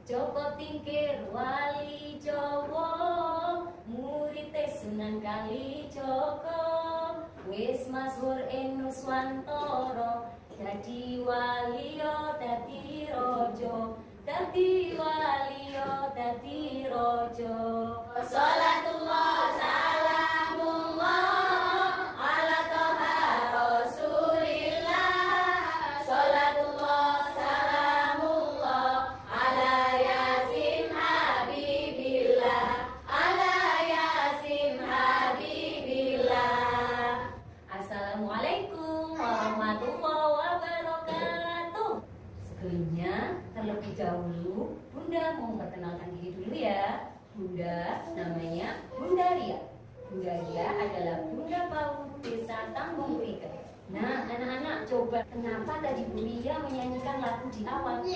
Joko Tingkir wali Jawa, murid Sunan Kalijaga, wis masyhur ing Nuswantara, dadi wali yo dadi raja, dadi wali yo dadi raja. Salatullah salamullah ala toha rasulillah, salatullah salamullah ala yasin habibillah, ala yasin habibillah. Assalamualaikum warahmatullahi wabarakatuh. Sebelumnya, terlebih dahulu Bunda mau memperkenalkan diri dulu ya. Bunda namanya Bunda Ria. Bunda Ria adalah Bunda PAUD Desa Tambung Prigen. Nah, anak-anak coba kenapa tadi Bu Ria menyanyikan lagu di awal?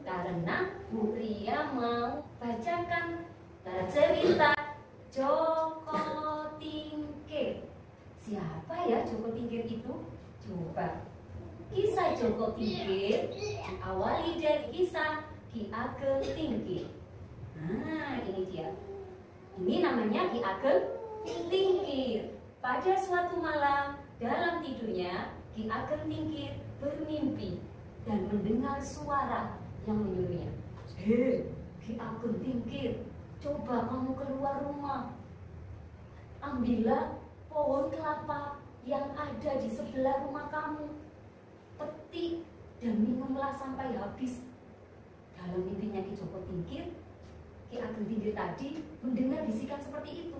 Karena Bu Ria mau bacakan cerita Joko Tingkir. Siapa ya Joko Tingkir itu? Coba. Kisah Joko Tingkir diawali dari kisah Ki Ageng Tingkir. Nah, ini dia. Ini namanya Ki Ageng Tingkir. Pada suatu malam dalam tidurnya, Ki Ageng Tingkir bermimpi dan mendengar suara yang menyuruhnya. Hei, Ki Ageng Tingkir, coba kamu keluar rumah. Ambillah pohon kelapa yang ada di sebelah rumah kamu. Petik dan minumlah sampai habis. Dalam mimpinya Ki Joko Tingkir, Ki Ageng Tingkir tadi mendengar bisikan seperti itu.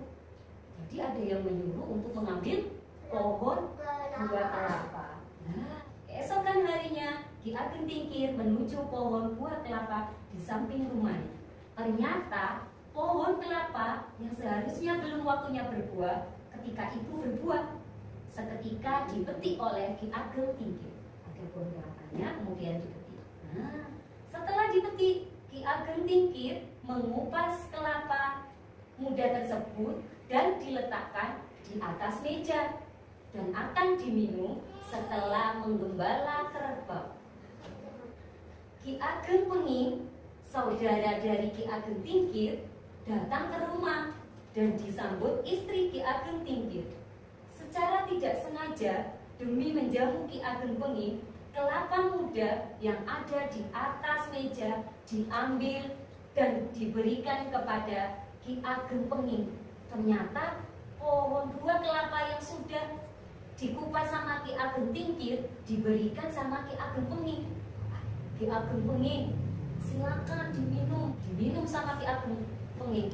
Jadi ada yang menyuruh untuk mengambil pohon buah kelapa. Nah, keesokan harinya Ki Ageng Tingkir menuju pohon buah kelapa di samping rumahnya. Ternyata pohon kelapa yang seharusnya belum waktunya berbuah, ketika itu berbuah. Seketika dipetik oleh Ki Ageng Tingkir. Agar pohon kelapanya kemudian dipetik. Nah, setelah dipetik, Ki Ageng Tingkir mengupas kelapa muda tersebut dan diletakkan di atas meja dan akan diminum setelah menggembala kerbau. Ki Ageng Penging, saudara dari Ki Ageng Tingkir, datang ke rumah dan disambut istri Ki Ageng Tingkir. Secara tidak sengaja, demi menjamu Ki Ageng Penging, kelapa muda yang ada di atas meja diambil dan diberikan kepada Ki Ageng Penging. Ternyata pohon buah kelapa yang sudah dikupas sama Ki Ageng Tingkir diberikan sama Ki Ageng Penging. Ki Ageng Penging, silakan diminum sama Ki Ageng Penging.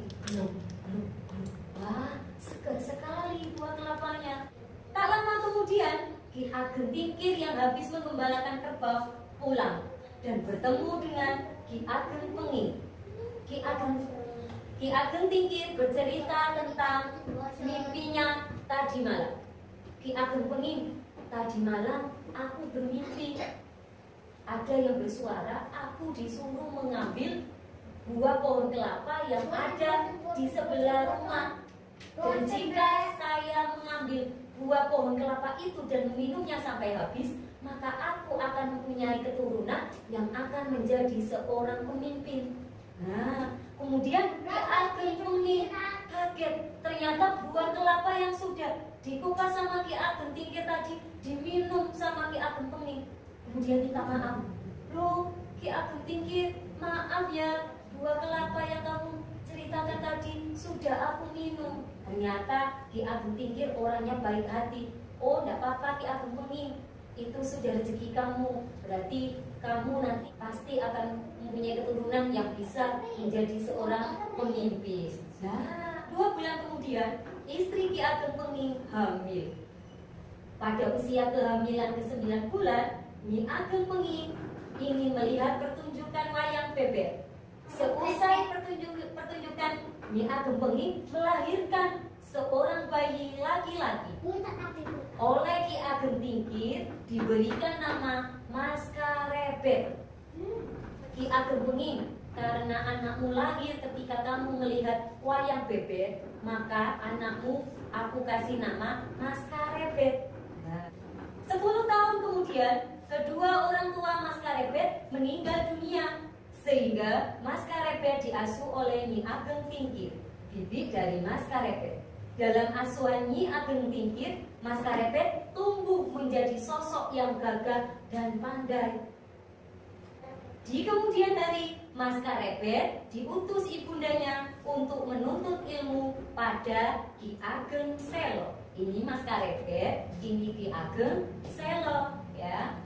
Wah, segar sekali buah kelapanya. Tak lama kemudian, Ki Ageng Tingkir yang habis mengembalakan kerbau pulang dan bertemu dengan Ki Ageng Penging. Ki Ageng Tingkir bercerita tentang mimpinya tadi malam. Ki Ageng Penging, tadi malam aku bermimpi ada yang bersuara aku disuruh mengambil buah pohon kelapa yang ada di sebelah rumah. Dan jika saya mengambil buah pohon kelapa itu dan meminumnya sampai habis, maka aku akan mempunyai keturunan yang akan menjadi seorang pemimpin. Nah, kemudian Ki Ageng Penging kaget. Ternyata buah kelapa yang sudah dikupas sama Ki Ageng Tingkir tadi diminum sama Ki Ageng Penging. Kemudian minta maaf. Loh, Ki Ageng Tingkir, maaf ya, buah kelapa yang kamu ceritakan tadi sudah aku minum. Ternyata Ki Ageng Tingkir orangnya baik hati. Oh, tidak apa-apa Ki Ageng Penging, itu sudah rezeki kamu. Berarti kamu nanti pasti akan mempunyai keturunan yang bisa menjadi seorang pemimpin. Nah, 2 bulan kemudian istri Ki Ageng Penging hamil. Pada usia kehamilan ke-9 bulan, Ki Ageng Penging ingin melihat pertunjukan wayang beber. Seusai pertunjukan, Ki Ageng Penging melahirkan seorang bayi laki-laki. Oleh Ki Ageng Tingkir diberikan nama Mas Karebet. Ki Ageng Penging, karena anakmu lahir ketika kamu melihat wayang beber, maka anakmu aku kasih nama Mas Karebet. 10 tahun kemudian, kedua orang tua Mas Karebet meninggal dunia. Sehingga Mas Karepet diasuh oleh Nyi Ageng Tingkir, bibi dari Mas Karepet. Dalam asuhan Nyi Ageng Tingkir, Mas Karepet tumbuh menjadi sosok yang gagah dan pandai. Di kemudian hari, Mas Karepet diutus ibundanya untuk menuntut ilmu pada Ki Ageng Selo. Ini Mas Karepet, ini Ki Ageng Selo, ya.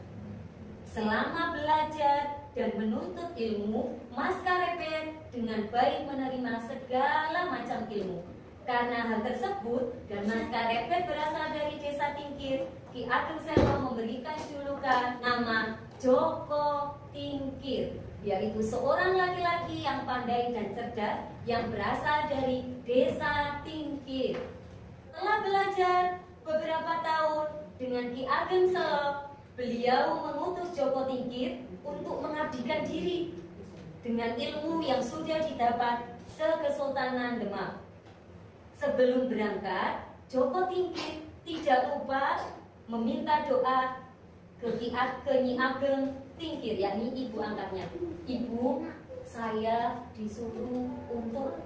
Selama belajar dan menuntut ilmu, Mas Karepet dengan baik menerima segala macam ilmu. Karena hal tersebut dan Mas Karepet berasal dari desa Tingkir, Ki Ageng Selo memberikan julukan nama Joko Tingkir, yaitu seorang laki-laki yang pandai dan cerdas yang berasal dari desa Tingkir. Setelah belajar beberapa tahun dengan Ki Ageng Selo, beliau mengutus Joko Tingkir untuk mengabdikan diri dengan ilmu yang sudah didapat ke Kesultanan Demak. Sebelum berangkat, Joko Tingkir tidak lupa meminta doa ke Nyi Ageng Tingkir, yakni ibu angkatnya. Ibu, saya disuruh untuk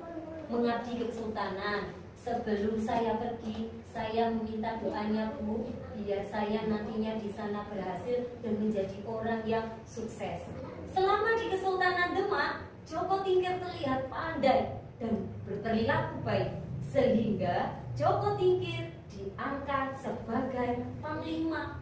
mengabdi ke Kesultanan. Sebelum saya pergi, saya meminta doanya Bu, biar saya nantinya di sana berhasil dan menjadi orang yang sukses. Selama di Kesultanan Demak, Joko Tingkir terlihat pandai dan berperilaku baik, sehingga Joko Tingkir diangkat sebagai panglima.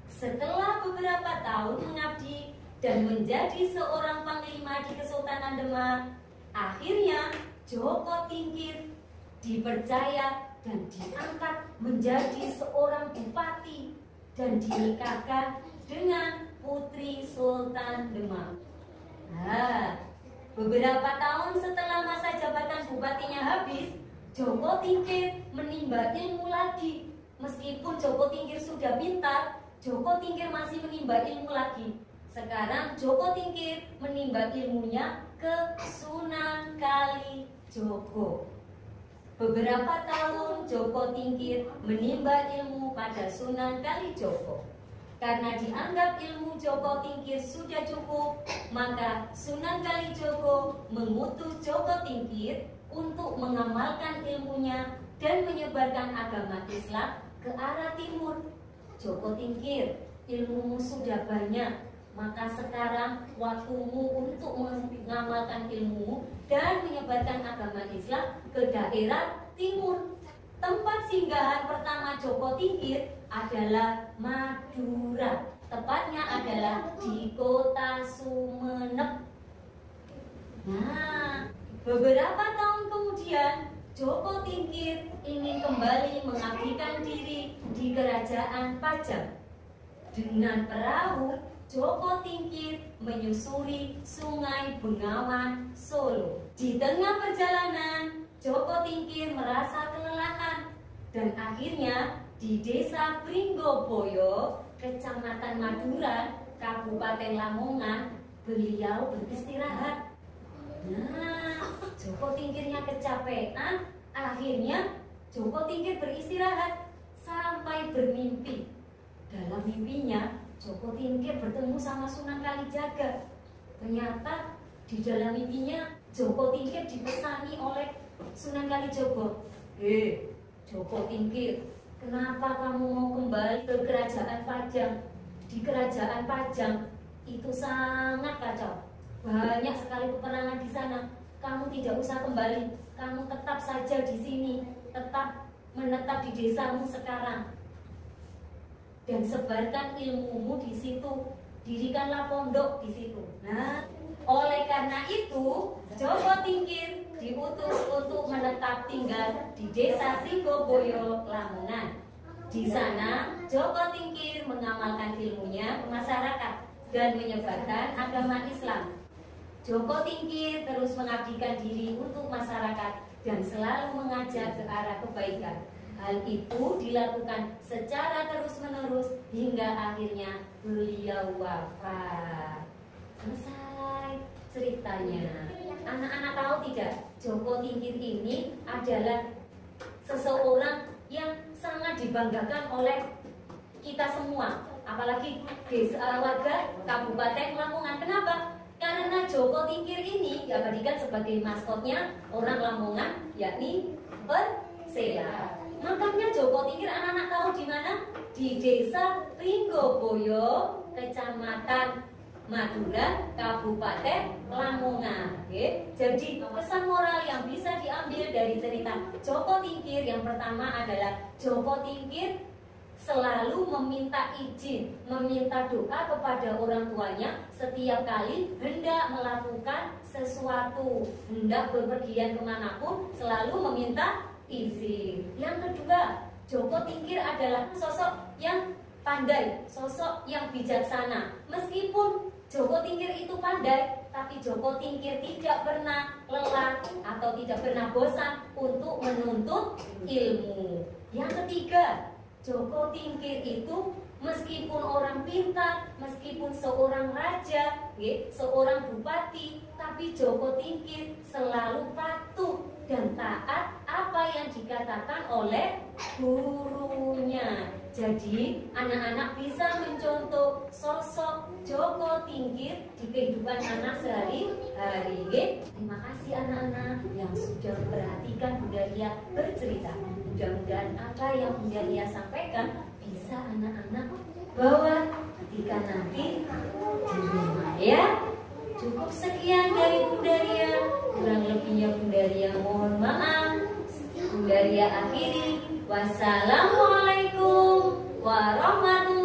Setelah beberapa tahun mengabdi dan menjadi seorang panglima di Kesultanan Demak, akhirnya Joko Tingkir dipercaya dan diangkat menjadi seorang bupati dan dinikahkan dengan Putri Sultan Demak. Nah, beberapa tahun setelah masa jabatan bupatinya habis, Joko Tingkir menimba ilmu lagi. Meskipun Joko Tingkir sudah pintar, Joko Tingkir masih menimba ilmu lagi. Sekarang Joko Tingkir menimba ilmunya ke Sunan Kalijogo. Beberapa tahun Joko Tingkir menimba ilmu pada Sunan Kalijogo. Karena dianggap ilmu Joko Tingkir sudah cukup, maka Sunan Kalijogo mengutus Joko Tingkir untuk mengamalkan ilmunya dan menyebarkan agama Islam ke arah timur. Joko Tingkir, ilmumu sudah banyak, maka sekarang waktumu untuk mengamalkan ilmu dan menyebarkan agama Islam ke daerah timur. Tempat singgahan pertama Joko Tingkir adalah Madura. Tepatnya adalah di kota Sumenep. Nah, beberapa tahun kemudian Joko Tingkir ingin kembali mengabdikan diri di Kerajaan Pajang. Dengan perahu, Joko Tingkir menyusuri Sungai Bengawan, Solo. Di tengah perjalanan, Joko Tingkir merasa kelelahan dan akhirnya di Desa Pringgoboyo, Kecamatan Madura, Kabupaten Lamongan, beliau beristirahat. Nah, Joko Tingkirnya kecapean, akhirnya Joko Tingkir beristirahat sampai bermimpi. Dalam mimpinya, Joko Tingkir bertemu sama Sunan Kalijaga. Ternyata di dalam mimpinya Joko Tingkir dipesani oleh Sunan Kalijogo. Joko Tingkir, kenapa kamu mau kembali ke Kerajaan Pajang? Di Kerajaan Pajang itu sangat kacau. Banyak sekali peperangan di sana. Kamu tidak usah kembali. Kamu tetap saja di sini. Tetap menetap di desamu sekarang. Dan sebarkan ilmumu di situ. Dirikanlah pondok di situ. Nah, oleh karena itu, Joko Tingkir diutus untuk menetap tinggal di Desa Pringgoboyo, Lamongan. Di sana, Joko Tingkir mengamalkan ilmunya ke masyarakat dan menyebarkan agama Islam. Joko Tingkir terus mengabdikan diri untuk masyarakat dan selalu mengajak ke arah kebaikan. Hal itu dilakukan secara terus-menerus hingga akhirnya beliau wafat. Selesai ceritanya. Anak-anak tahu tidak, Joko Tingkir ini adalah seseorang yang sangat dibanggakan oleh kita semua, apalagi desa warga Kabupaten Lamongan. Kenapa? Karena Joko Tingkir ini diabadikan sebagai maskotnya orang Lamongan, yakni Persela. Makanya Joko Tingkir anak-anak tahu di mana? Di Desa Ringgoboyo, Kecamatan Madura, Kabupaten Lamongan. Jadi pesan moral yang bisa diambil dari cerita Joko Tingkir yang pertama adalah Joko Tingkir selalu meminta izin, meminta doa kepada orang tuanya setiap kali hendak melakukan sesuatu, hendak berpergian kemanapun selalu meminta izin. Yang kedua, Joko Tingkir adalah sosok yang pandai, sosok yang bijaksana. Meskipun Joko Tingkir itu pandai, tapi Joko Tingkir tidak pernah lelah atau tidak pernah bosan untuk menuntut ilmu. Yang ketiga, Joko Tingkir itu meskipun orang pintar, meskipun seorang raja, seorang bupati, tapi Joko Tingkir selalu patuh dan taat apa yang dikatakan oleh gurunya. Jadi anak-anak bisa mencontoh sosok Joko Tingkir di kehidupan anak sehari-hari. Terima kasih anak-anak yang sudah memperhatikan Bunda Lia bercerita. Mudah-mudahan apa yang Bunda Lia sampaikan bisa anak-anak bawa ketika nanti di rumah ya. Cukup sekian dari Bunda Lia. Kurang lebihnya Bunda Lia mohon maaf. Bunda Lia akhiri. Wassalamualaikum warahmatullahi wabarakatuh.